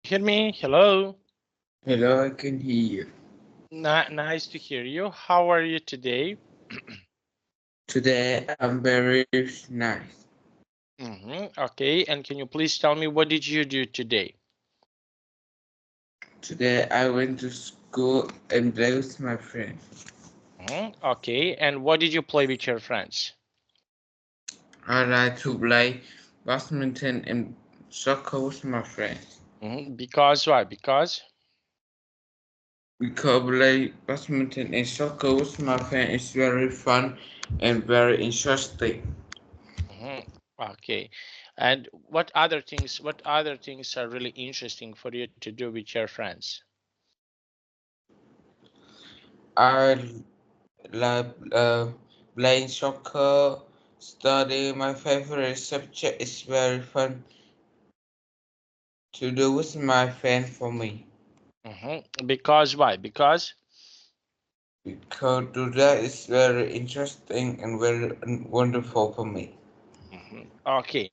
Hear me? Hello. Hello, I can hear you. Nice to hear you. How are you today? Today I'm very nice. Okay, and can you please tell me what did you do today? Today I went to school and play with my friends. Okay, and what did you play with your friends? I like to play badminton and soccer with my friends. Because why? Because Because play badminton and soccer with my friends is very fun and very interesting. Mhm, okay, and what other things are really interesting for you to do with your friends? I like playing soccer, studying. My favorite subject is very fun to do with my friend for me. Because why? Because Because that is very interesting and very wonderful for me. Okay,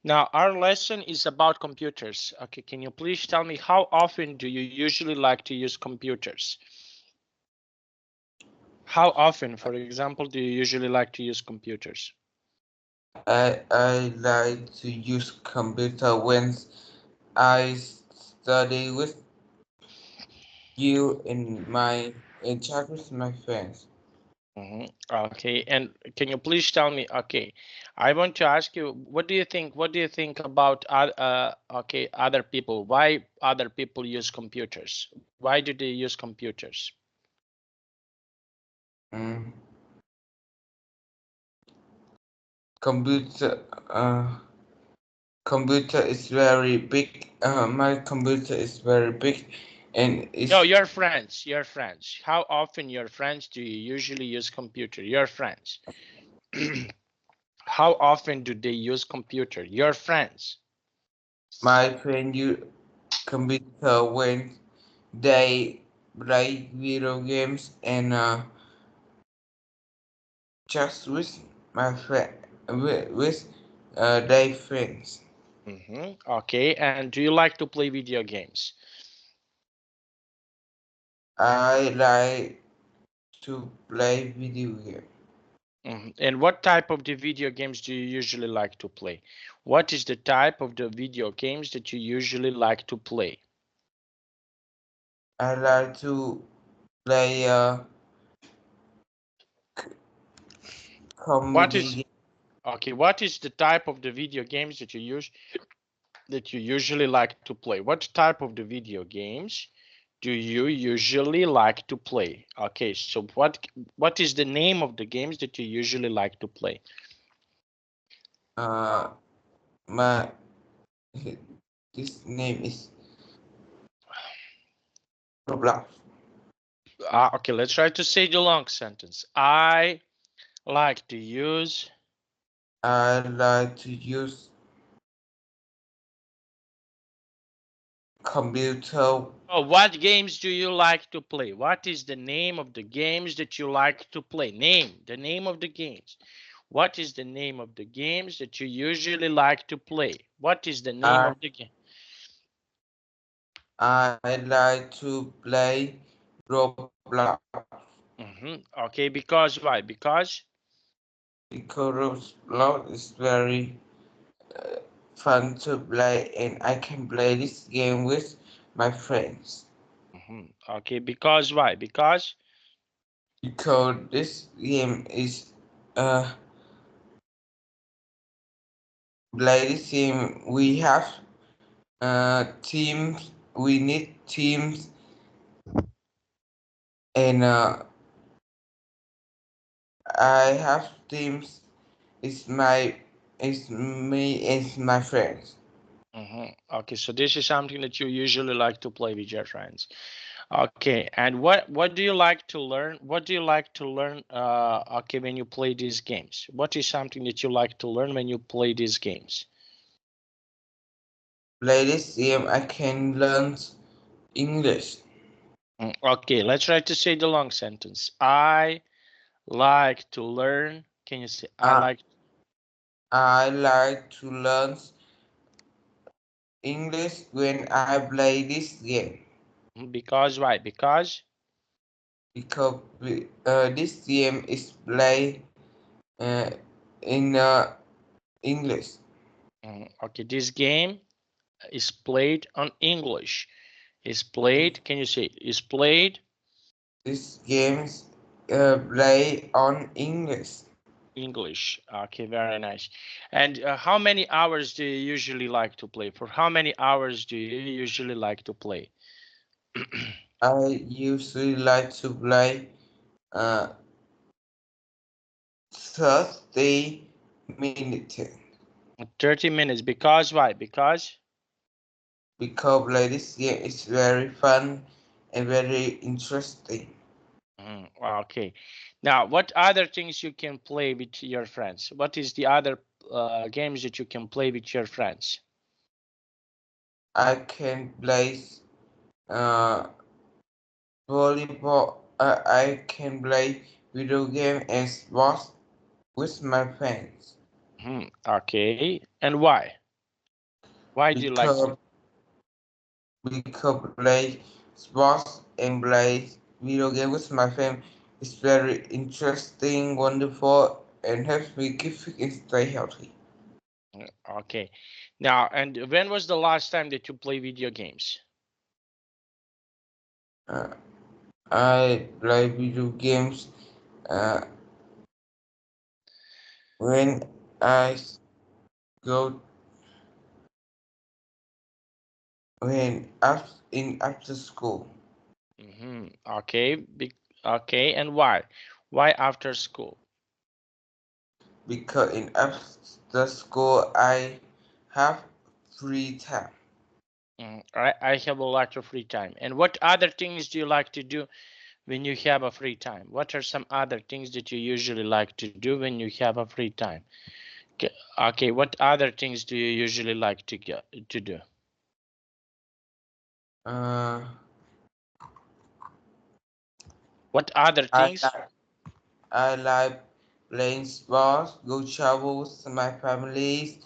now our lesson is about computers. Okay, can you please tell me how often do you usually like to use computers? How often, for example, do you usually like to use computers? I like to use computer when I study with you in chat with my friends. Okay, and can you please tell me? Okay, I want to ask you, what do you think? What do you think about okay, other people? Why other people use computers? Why do they use computers? Mm. Computer computer is very big. My computer is very big and No, it's your friends, your friends. How often your friends do you usually use computer? Your friends. How often do they use computer? Your friends. my friend you computer when they play video games and just with my friend with their friends. Okay, and do you like to play video games? I like to play video game. And what type of the video games do you usually like to play? What is the type of the video games that you usually like to play? I like to play What comedy is game. okay? What is the type of the video games that you usually like to play? What type of the video games do you usually like to play? Okay, so what is the name of the games that you usually like to play? Uh, my this name is Roblox. Okay, let's try to say the long sentence. I like to use. I like to use computer. Oh, what games do you like to play? What is the name of the games that you like to play? Name the name of the games. What is the name of the games that you usually like to play? What is the name I of the game? I like to play Roblox Okay, because why? Because because Roblox is very fun to play and I can play this game with my friends. okay, because why? Because this game is uh play this game we have teams we need teams and I have teams it's me and my friends. Okay, so this is something that you usually like to play with your friends. Okay, and what do you like to learn? What do you like to learn? Okay, when you play these games, what is something that you like to learn when you play these games? Play this game I can learn English. Okay, let's try to say the long sentence. I like to learn. Can you say I I like? I like to learn English when I play this game. Because why? Because Because this game is played uh, in English. okay, this game is played on English. Is played, can you say is played? This games play on English. English. Okay, very nice. And how many hours do you usually like to play? For how many hours do you usually like to play? I usually like to play uh, 30 minutes 30 minutes. Because why? Because because play this game is very fun and very interesting. okay. Now, what other things you can play with your friends? What is the other games that you can play with your friends? I can play uh, volleyball. I can play video game and sports with my friends Okay. And why? Why do you like to? because play sports and play video game with my friends is very interesting, wonderful, and helps me keep fit and stay healthy. Okay. Now, and when was the last time that you play video games? Uh, I play video games uh, when I go when after school Okay. Okay. And why? Why after school? because in after school I have free time. I have a lot of free time. And what other things do you like to do when you have a free time? What are some other things that you usually like to do when you have a free time? Okay, what other things do you usually like to do? Uh, What other I things? like I like playing sports, go travel with my families,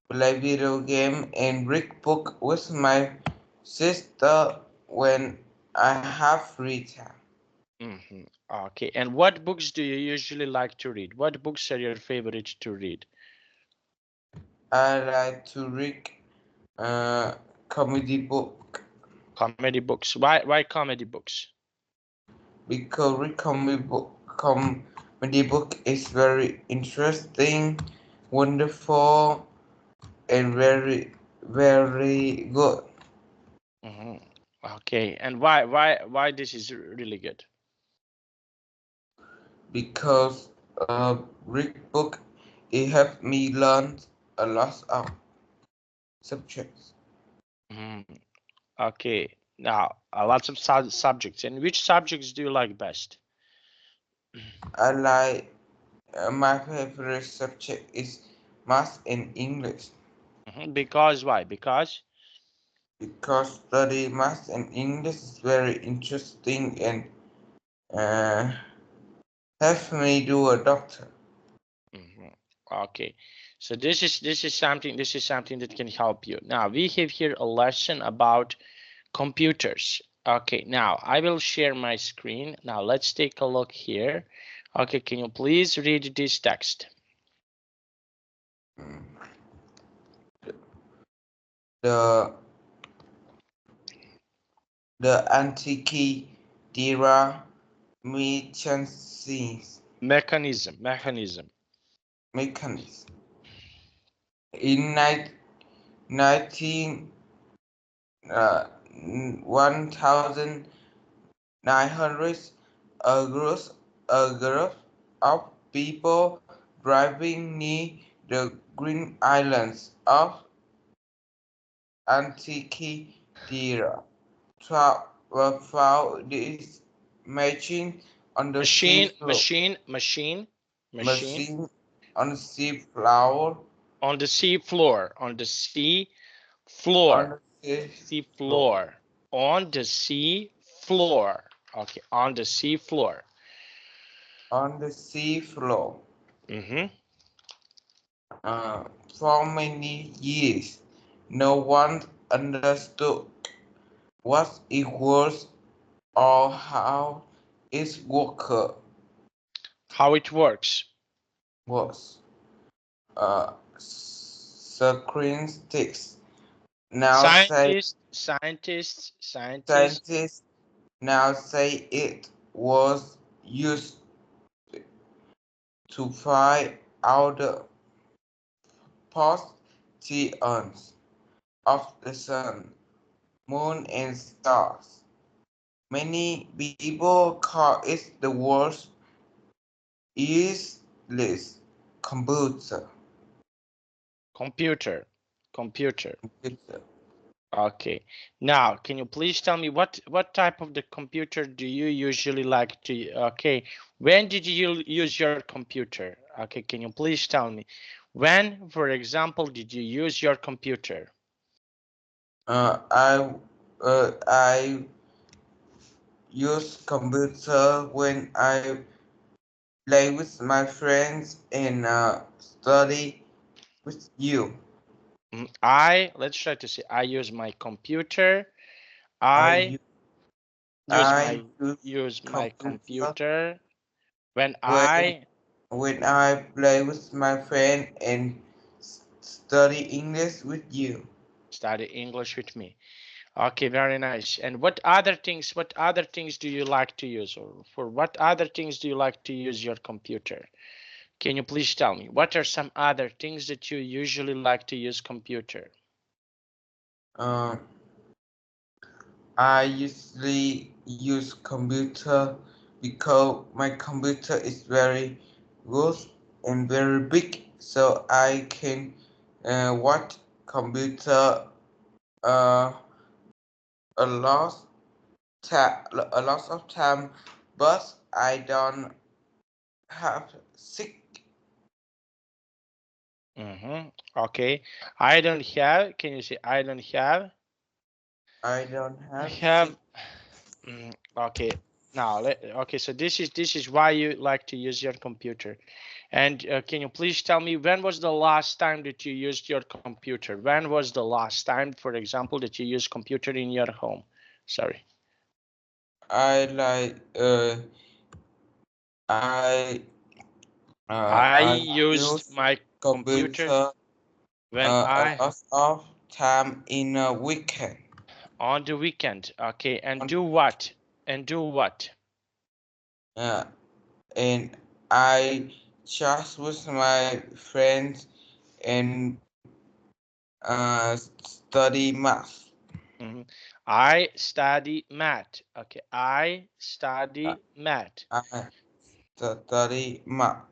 play video game, and read book with my sister when I have free time. Okay, and what books do you usually like to read? What books are your favorite to read? I like to read uh, comedy book Comedy books. Why comedy books? because read comedy book is very interesting, wonderful, and very good hmm Okay, and why this is really good? because read book it helped me learn a lot of subjects. Mhm. Okay, now lots of subjects. And which subjects do you like best? I like my favorite subject is math and English Because why? because study math and English is very interesting and uh, helps me do a doctor. Mhm. Okay, so this is something that can help you. Now we have here a lesson about computers. Okay, now I will share my screen. Now let's take a look here. Okay, can you please read this text? The antique Dira Merchansis Mechanism. mechanism. In 19, 1900, a group of people driving near the Green Islands of Antikythera found this machine on the sea Machine, floor. machine, machine, machine Machine on the sea floor. on the sea floor, on the sea On floor, the sea sea floor. floor, on the sea floor. Okay, on the sea floor. On the sea floor. Mm-hmm. Uh, for many years, no one understood what it was or how its worker How it works. was. Synchronistic now say Scientists. scientists now say it was used to find out the positions of the sun, moon, and stars. Many people call it the world's easiest computer. Computer. Computer. Computer. Okay. Now, can you please tell me what type of the computer do you usually like to? Okay. When did you use your computer? Okay. Can you please tell me when, for example, did you use your computer? I use computer when I play with my friends and study with you. Let's try to say I use my computer. I I use, I use my computer computer when when I I play with my friend and study English with you. study English with me. Okay, very nice. And what other things do you like to use? Or for what other things do you like to use your computer? Can you please tell me what are some other things that you usually like to use computer? Uh, I usually use computer because my computer is very good and very big, so I can watch computer uh, a lot a lot of time, but I don't have sick. Okay. I don't have, can you say I don't have? I don't I have have sick. okay. Now, okay, so this is why you like to use your computer. And can you please tell me when was the last time that you used your computer? When was the last time, for example, that you used computer in your home? Sorry. I like I I I used use my computer computer when a I lot of time in a weekend. on the weekend. Okay, and On, do what? And do what? uh, and I chat with my friends and study math. Mhm. I study math. Okay, I Uh, study math. I study math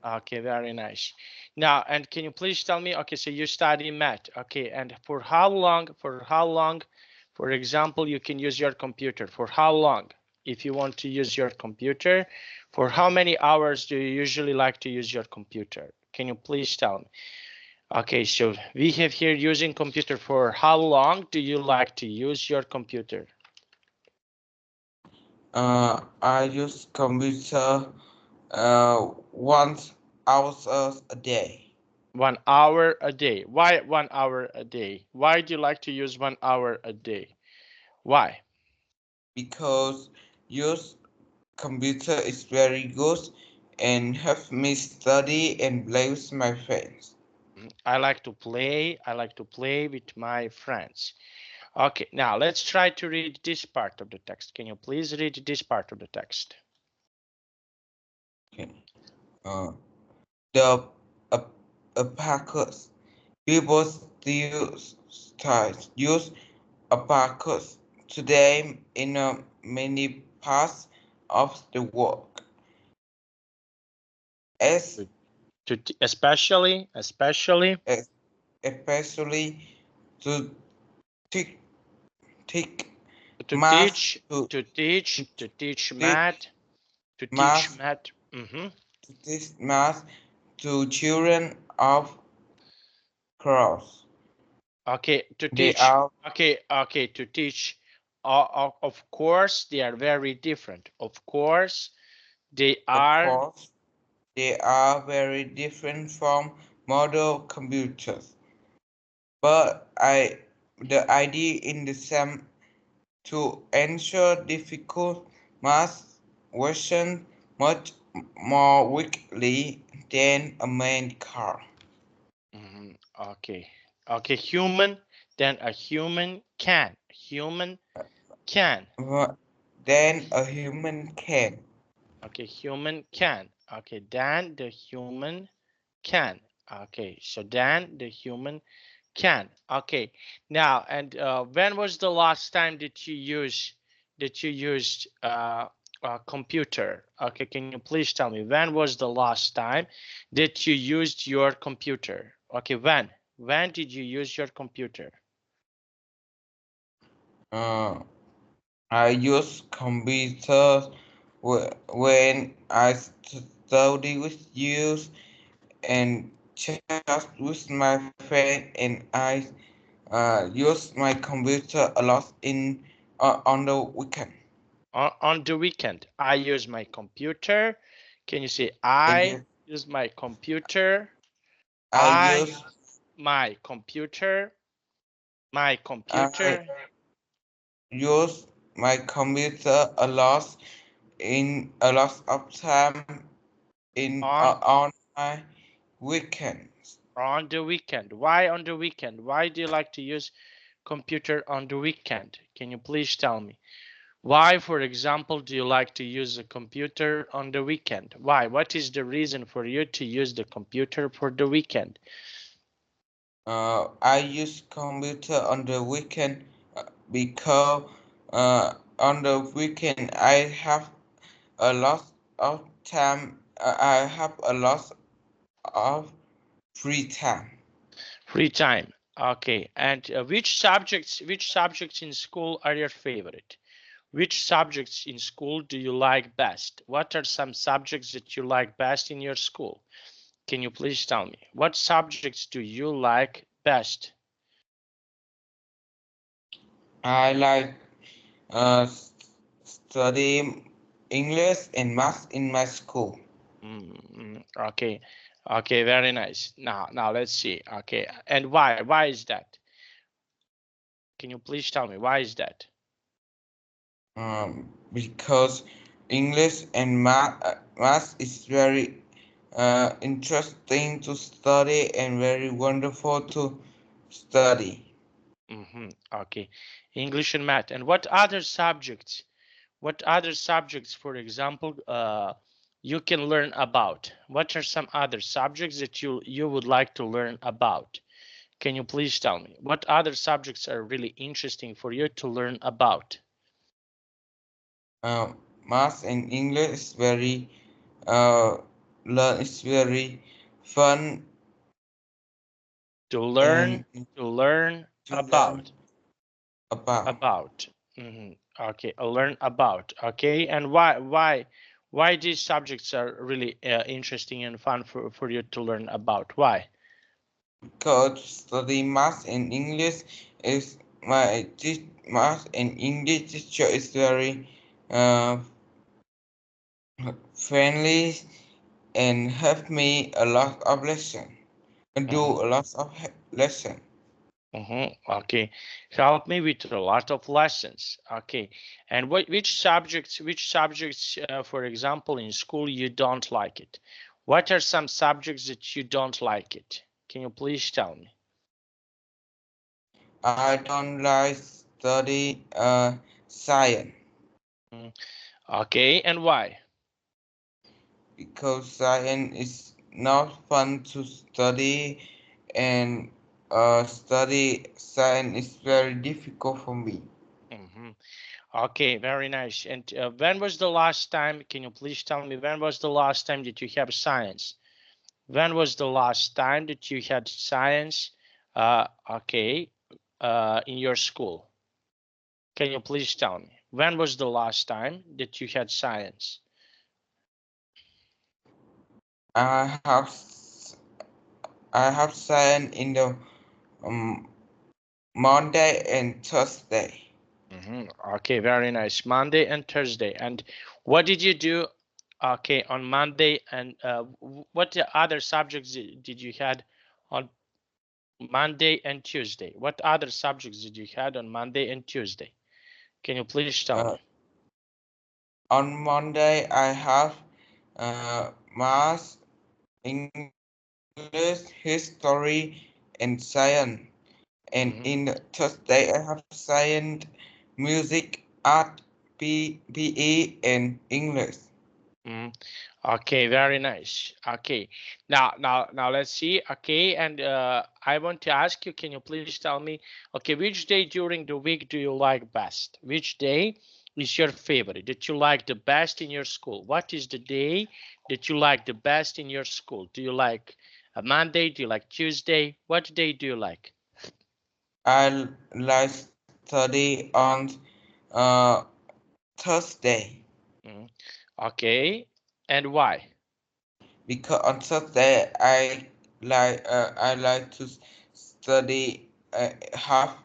Okay, very nice. Now, and can you please tell me, okay, so you study math, okay, and for example, you can use your computer, for how long? If you want to use your computer, for how many hours do you usually like to use your computer? Can you please tell me? Okay, so we have here using computer. For how long do you like to use your computer? I use computer once hours a day 1 hour a day. Why 1 hour a day? Why do you like to use 1 hour a day? Why? because use computer is very good and help me study and play with my friends. I like to play. I like to play with my friends. Okay, now let's try to read this part of the text. Can you please read this part of the text? Okay. Uh, the uh, abacus. People still start use abacus today in many parts of the world, as, Especially as especially to teach, teach to math teach, to to teach, to to teach teach math, to teach math math. to teach math to children of cross. Okay, to They teach. are, Okay, to teach. Of course, they are very different. Of course, they of are. course, they are very different from model computers. But the idea in the SEM to ensure difficult math questions much more quickly than a main car. Okay. Okay. Human. Then a human can. Human can. Than a human can. Okay. Human can. Okay. Then the human can. Okay. So then the human can. Okay. Now, and when was the last time that you used a computer? Okay. Can you please tell me when was the last time that you used your computer? Okay. When did you use your computer? Uh, I use computers when I study with you and chat with my friend, and I use my computer a lot in on the weekend. On the weekend, I use my computer. Can you say And I use my computer? I I use my computer. My I computer use my computer a lot of time in on on my weekends. on the weekend. Why on the weekend? Why do you like to use computer on the weekend? Can you please tell me? Why, for example, do you like to use a computer on the weekend? Why? What is the reason for you to use the computer for the weekend? I use computer on the weekend because on the weekend I have a lot of time. I have a lot of free time. Free time. Okay. And which subjects in school are your favorite? Which subjects in school do you like best? What are some subjects that you like best in your school? Can you please tell me? What subjects do you like best? I like uh, study English and math in my school. Okay. Okay, very nice. Now let's see. Okay. And why? Why is that? Can you please tell me why is that? Because English and math is very interesting to study and very wonderful to study. Okay. English and math. And what other subjects? What other subjects, for example, you can learn about? What are some other subjects that you would like to learn about? Can you please tell me what other subjects are really interesting for you to learn about? Math and English is very uh, learn is very fun To learn, and to learn to learn about, about. about. Okay, learn about. Okay, and why these subjects are really interesting and fun for you to learn about? Why? Because study math and English is math and English teacher is very uh, friendly and help me a lot of lesson and do Mm-hmm. a lot of lesson. Okay, help me with a lot of lessons. Okay, and which subjects, for example, in school you don't like it? What are some subjects that you don't like it? Can you please tell me? I don't like study science Mm, Okay, and why? because science is not fun to study and study science is very difficult for me. hmm Okay, very nice. And when was the last time? Can you please tell me when was the last time that you have science? When was the last time that you had science? Okay, in your school. Can you please tell me when was the last time that you had science? I have I have science in the um, Monday and Thursday. Okay, very nice. Monday and Thursday. And what did you do? Okay, on Monday and what the other subjects did you had on Monday and Tuesday. What other subjects did you had on Monday and Tuesday? Can you please tell me? On Monday, I have math, English, history, and science. And in Thursday, I have science, music, art, PE, and English. Mm. Okay, very nice. Okay, now let's see. Okay, and I want to ask you, can you please tell me, okay, which day during the week do you like best? Which day is your favorite that you like the best in your school? What is the day that you like the best in your school? Do you like a Monday? Do you like Tuesday? What day do you like? I like study on uh, Thursday Mm. Okay, and why? because on Thursday I like to study have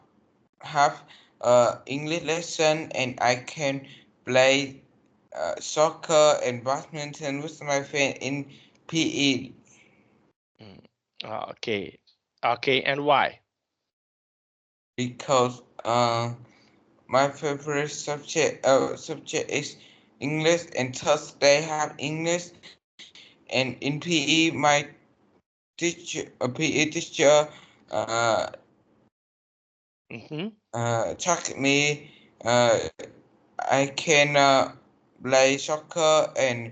English lesson and I can play soccer and badminton with my friend in PE Mm. Okay, okay, and why? because my favorite subject is English and Thursday have English and in PE my PE teacher uh, Mm-hmm. taught me I can play soccer and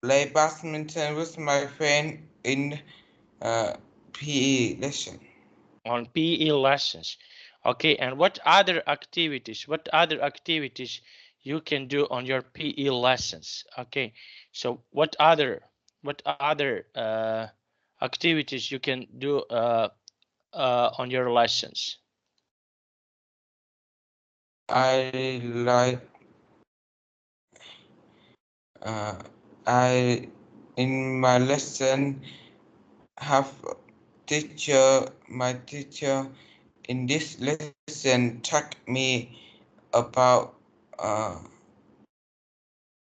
play badminton with my friend in PE lesson. On PE lessons. Okay, and what other activities? What other activities you can do on your PE lessons? Okay, so what other activities you can do on your lessons? I like uh, I in my lesson have my teacher in this lesson taught me about uh,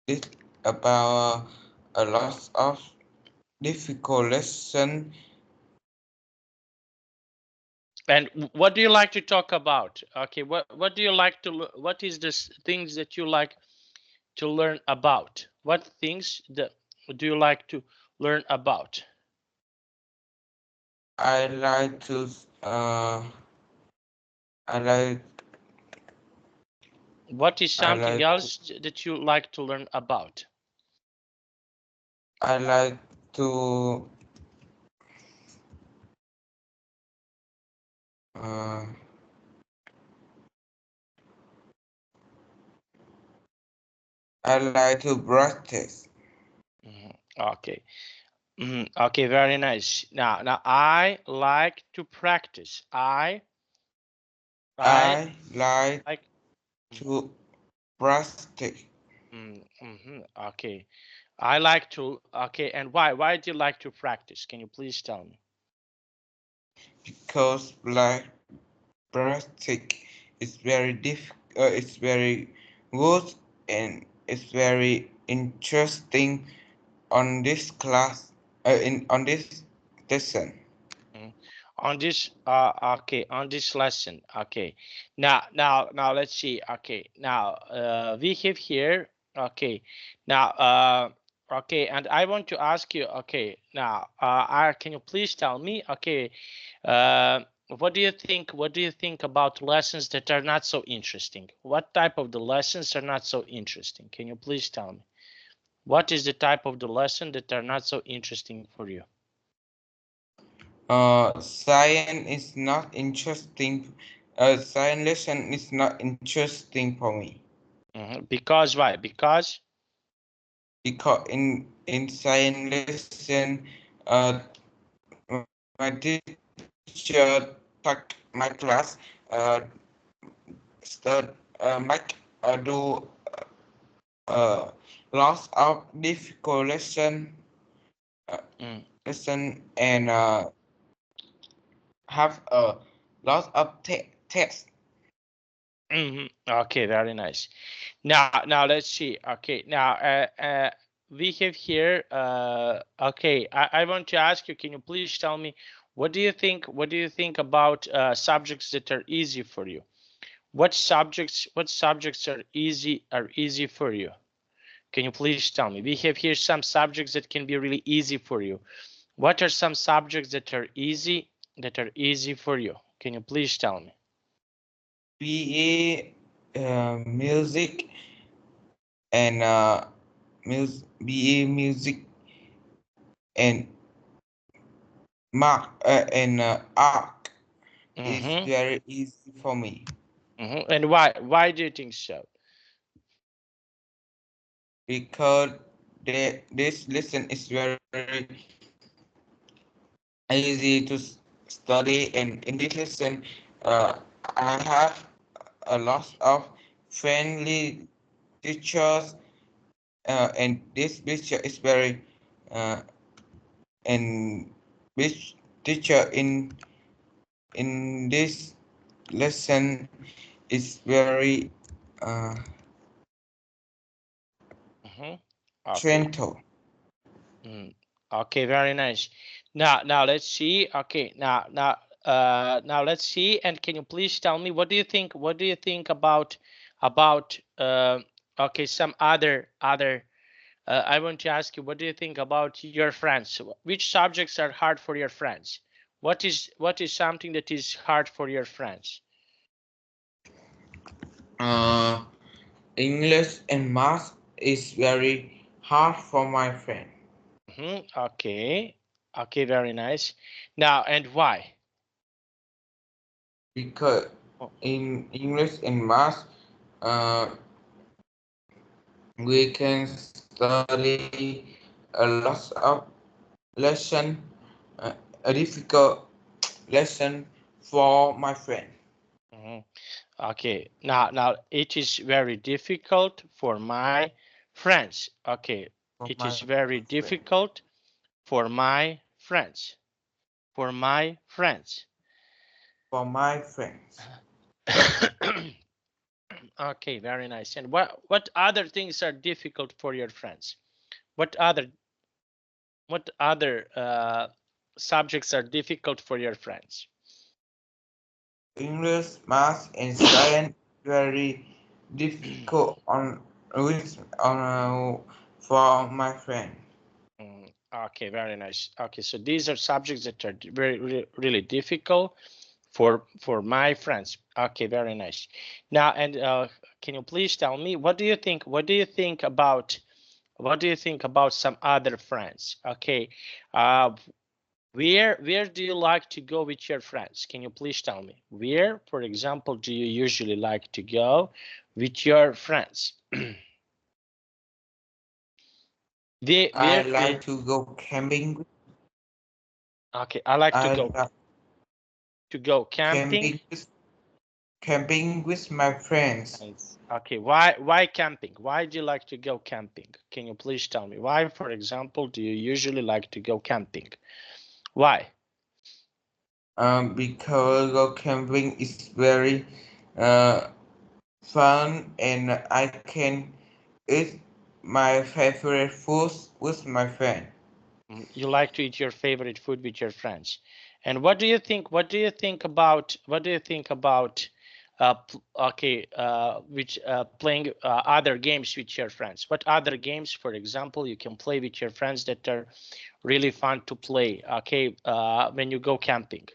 this about a lot of difficult lesson. And what do you like to talk about? Okay, what do you like to what is this things that you like to learn about? What things that do you like to learn about? I like to uh, I like What is I something like else that you like to learn about? I like to uh, I like to practice. Okay. Okay, very nice. Now I like to practice. I I like like. to practice Okay, I like to. Okay, and why? Why do you like to practice? Can you please tell me? because like practice is very it's very good and it's very interesting on this class in on this lesson. Mm. On this okay, on this lesson. Okay, now let's see. Okay, now we have here. Okay, now okay, and I want to ask you. Okay, now can you please tell me? Okay, what do you think? What do you think about lessons that are not so interesting? What type of the lessons are not so interesting? Can you please tell me? What is the type of the lesson that are not so interesting for you? Science is not interesting. Science lesson is not interesting for me Because why? Because because in science lesson, uh, my teacher taught my class start make do uh, lots of difficult uh, lesson and have a lot of tests. Okay, very nice. Now let's see. Okay, now we have here. Okay, I want to ask you. Can you please tell me What do you think? What do you think about subjects that are easy for you? What subjects are easy for you? Can you please tell me? We have here some subjects that can be really easy for you. What are some subjects that are easy for you? Can you please tell me? BA music and BA music and art is Mm-hmm. very easy for me Mm-hmm. And why? Why do you think so? because this lesson is very easy to study, and in this lesson I have a lot of friendly teachers, and this teacher is very uh, and this teacher in this lesson is very uh, Mm-hmm. Okay. gentle. Mm. Okay, very nice. Now let's see. Okay, now let's see. And can you please tell me what do you think? What do you think about okay, some other I want to ask you, what do you think about your friends? Which subjects are hard for your friends? What is something that is hard for your friends? uh, English and math is very hard for my friend Okay, okay, very nice. Now, and why? because Oh, in English and math uh, we can study a lot of lesson, a difficult lesson for my friend. mhm. Okay, now it is very difficult for my friends. Okay, For it my is very friend. difficult for my friends. For my friends. For my friends. Okay, very nice. And what other things are difficult for your friends? What other subjects are difficult for your friends? English, math, and science very difficult on with on for my friend. Okay, very nice. Okay, so these are subjects that are very really difficult for my friends. Okay, very nice. Now, and can you please tell me what do you think? What do you think about some other friends? Okay, uh, where do you like to go with your friends? Can you please tell me where, for example, do you usually like to go with your friends? I Where? like to go camping. Okay, I like I like to go camping. camping with my friends Nice. Okay, why camping? Why do you like to go camping? Can you please tell me why, for example, do you usually like to go camping? Why? because go camping is very uh, fun, and I can eat my favorite foods with my friend. You like to eat your favorite food with your friends. And what do you think? What do you think about okay, which playing other games with your friends? What other games, for example, you can play with your friends that are really fun to play? Okay, when you go camping.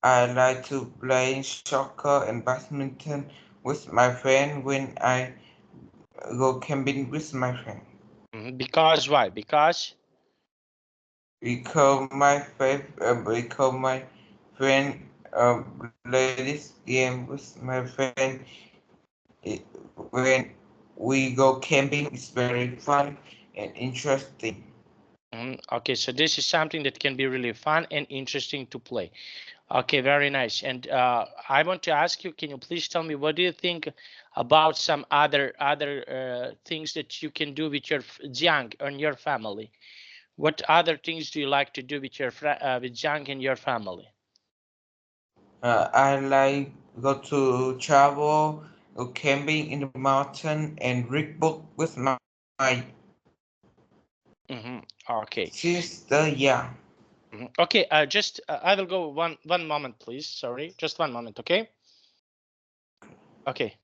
I like to play soccer and badminton with my friend when I go camping with my friend. Because why? Because my friend play this game with my friend. When we go camping, it's very fun and interesting. Okay, so this is something that can be really fun and interesting to play. Okay, very nice. And I want to ask you, can you please tell me what do you think about some other things that you can do with your young and your family? What other things do you like to do with your with young and your family? I like go to travel, go camping in the mountain, and read book with my Mm-hmm. Okay. sister. Yeah, Okay, just I will go one moment, please. Sorry, just one moment. Okay. Okay.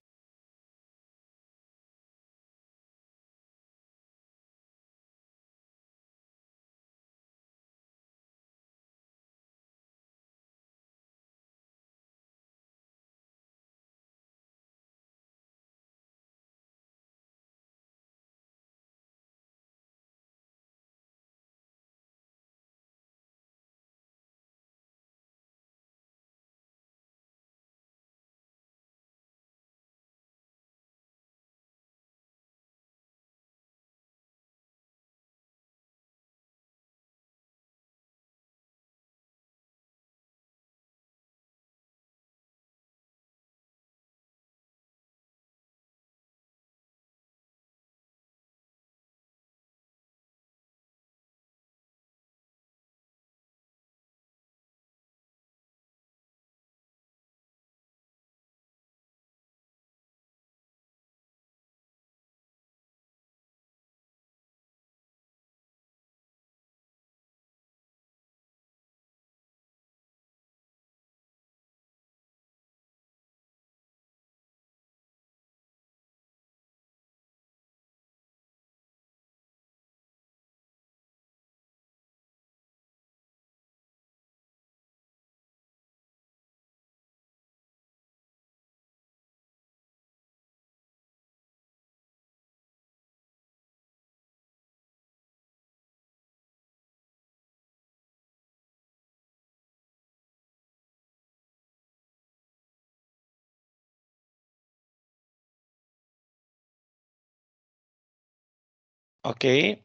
Okay.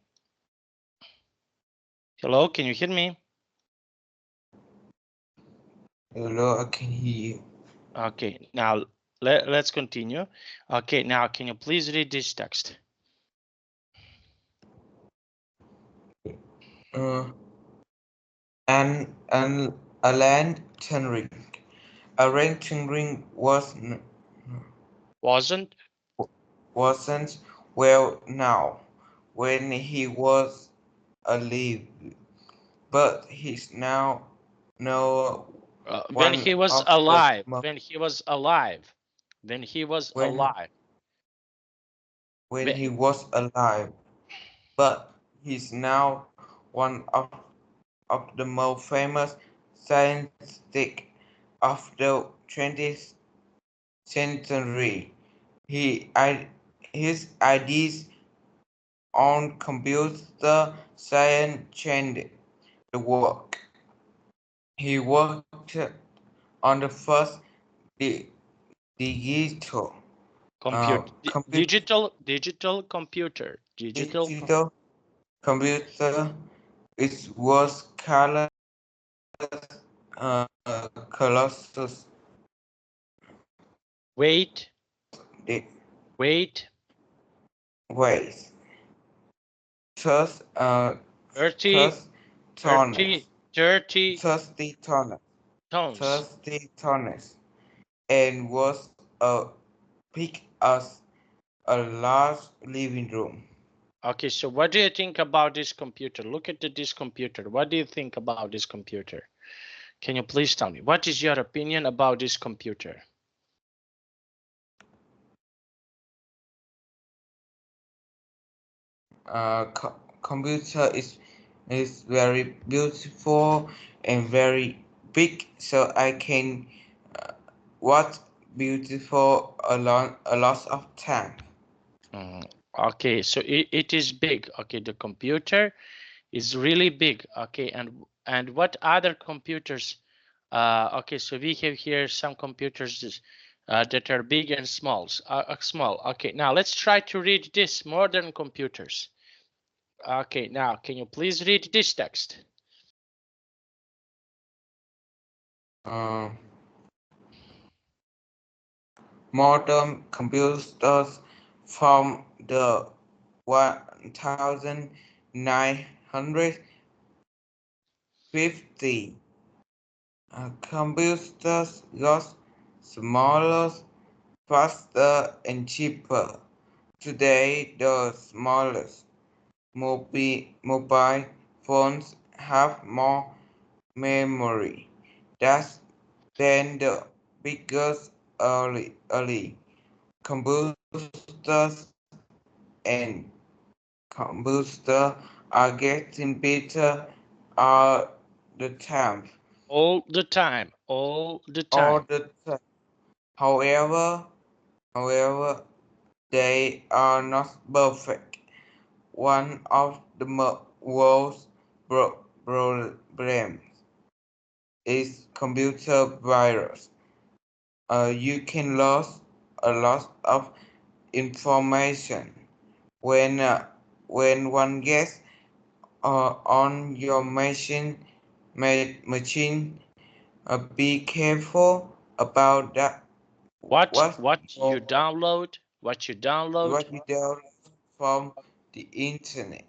Hello, can you hear me? Hello, I can hear you. Okay, now let's continue. Okay, now can you please read this text? Uh, and a lantern ring. A lantern ring Wasn't? wasn't well now when he was alive, but he's now no When one he was of the alive. When he was alive. When he was when alive. when When, he was alive, but he's now one of the most famous scientists of the 20th century. He, his ideas on computer science changed the world. He worked on the first di- digital compute computer digital computer. digital computer. It was Colossus. Wait, The wait. ways. Thus, 30 thus tonnage. 30 30 Thirsty tonnage. tons. Thirsty tonnage. And was big as a large living room. Okay, so what do you think about this computer? Look at this computer. What do you think about this computer? Can you please tell me? What is your opinion about this computer? Computer is very beautiful and very big, so I can watch beautiful a lot of time. Mm, okay, so it is big. Okay, the computer is really big. Okay, and what other computers? Okay, so we have here some computers that are big and small. Okay, now let's try to read this modern computers. Okay, now can you please read this text? Uh, Modern computers from the 1950 computers got smaller, faster, and cheaper. Today, the smallest mobile phones have more memory. That's then the biggest early computers and computers are getting better all the time. All the time, all the All time. the time. However, however, they are not perfect. One of the world's problems is computer virus. You can lose a lot of information when uh, when one gets on your machine. Be careful about that. What What what you you download, what you download. what you download from the internet.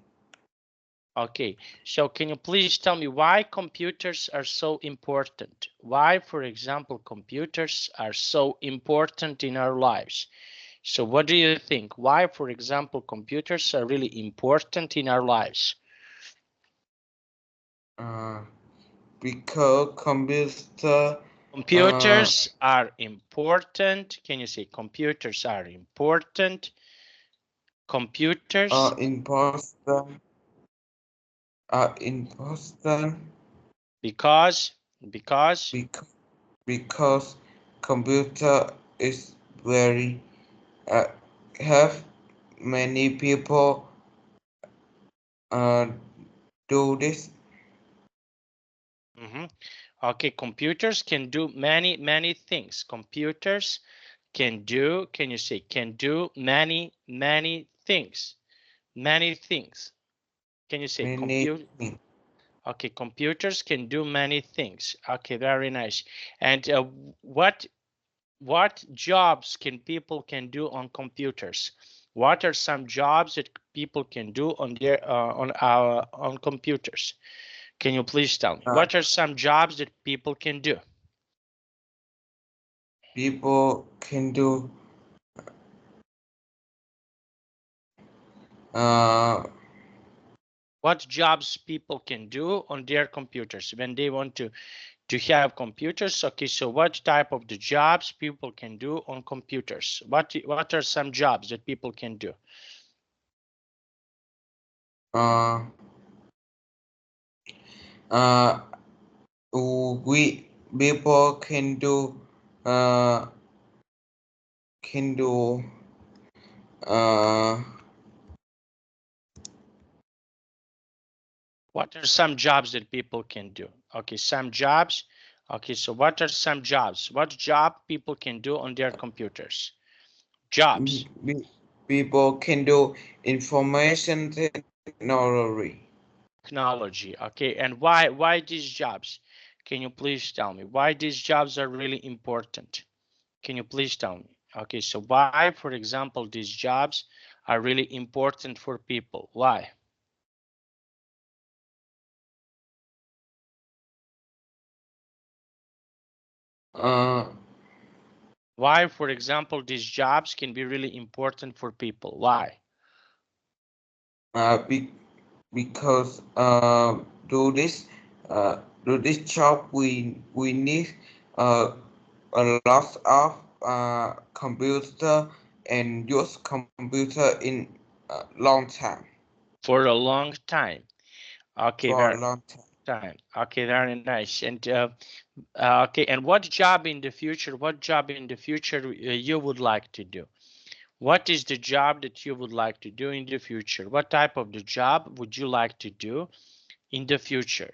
Okay, so can you please tell me why computers are so important? Why, for example, computers are so important in our lives? So what do you think? Why, for example, computers are really important in our lives? Uh, because computer uh, Computers are important. Can you say computers are important? Computers, important important because because because, because computer is very uh, have many people uh, do this. mhm. Okay, computers can do many things. Computers can do, can you say, can do many things. Many things. Can you say Many compute? things. Okay, computers can do many things. Okay, very nice. And what jobs can do on computers? What are some jobs that people can do on their on computers? Can you please tell me? Uh, What are some jobs that people can do? People can do uh, What jobs people can do on their computers when they want to have computers? Okay, so what type of the jobs people can do on computers? What are some jobs that people can do? uh, uh, we people uh, can do uh, What are some jobs that people can do? Okay, some jobs. Okay, so what are some jobs? What job people can do on their computers? Jobs, people can do information technology. technology. Okay, and why these jobs? Can you please tell me why these jobs are really important? Can you please tell me? Okay, so why, for example, these jobs are really important for people? Why? Uh, Why, for example, these jobs can be really important for people? Why? be, because do this job we need uh, a lot of computer and use computer in a long time For a long time. Okay, for very a long time. Okay, very nice. And okay, and what job in the future? What job in the future you would like to do? What is the job that you would like to do in the future? What type of the job would you like to do in the future?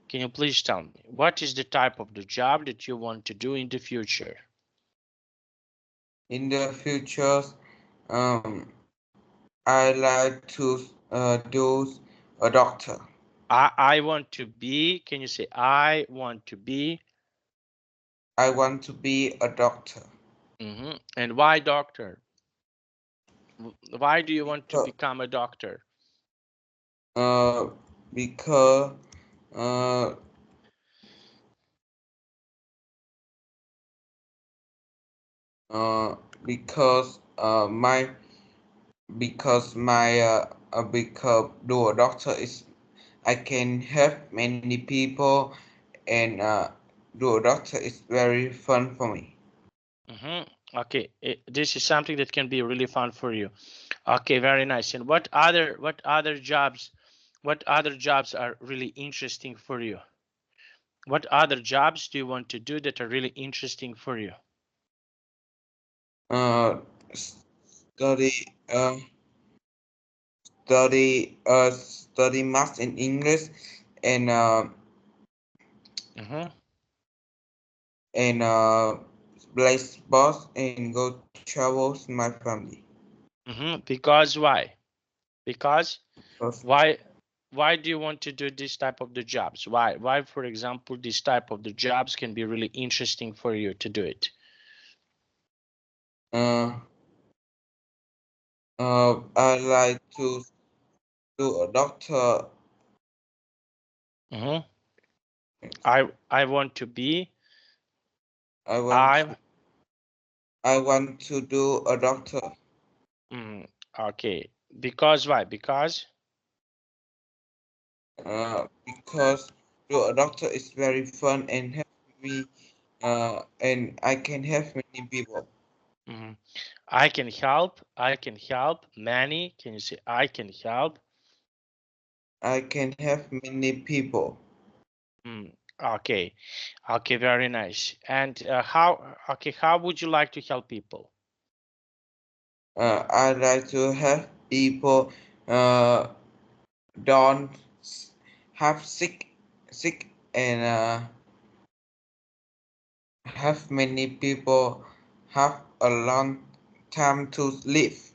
Can you please tell me? What is the type of the job that you want to do in the future? in the future. um, I like to do a doctor. I want to be, can you say, I want to be? I want to be a doctor. And why doctor? Why do you want to Because, become a doctor? uh, because uh, uh, because my because do a doctor is I can help many people, and do a doctor is very fun for me. Okay, this is something that can be really fun for you. Okay, very nice. And what other jobs are really interesting for you? What other jobs do you want to do that are really interesting for you? Uh, study study math and English, and Mm-hmm. and uh, play sports and go travel with my family. Because why? Because Because, why why do you want to do this type of the jobs? Why, for example, this type of the jobs can be really interesting for you to do it? uh, I like to do a doctor. Mm-hmm. I want to be I want I to I want to do a doctor. mm, okay. Because why? Because Because do a doctor is very fun and help me. And I can help many people. mhm, I can help many. Can you say I can help? I can help many people. Mm, okay. Okay, very nice. And how would you like to help people? I like to help people. Don't have sick, and have many people have a long time to live.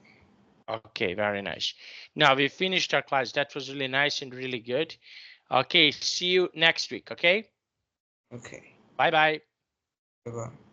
Okay, very nice. Now we finished our class. That was really nice and really good. Okay, see you next week. Okay, Okay. bye bye. Bye-bye.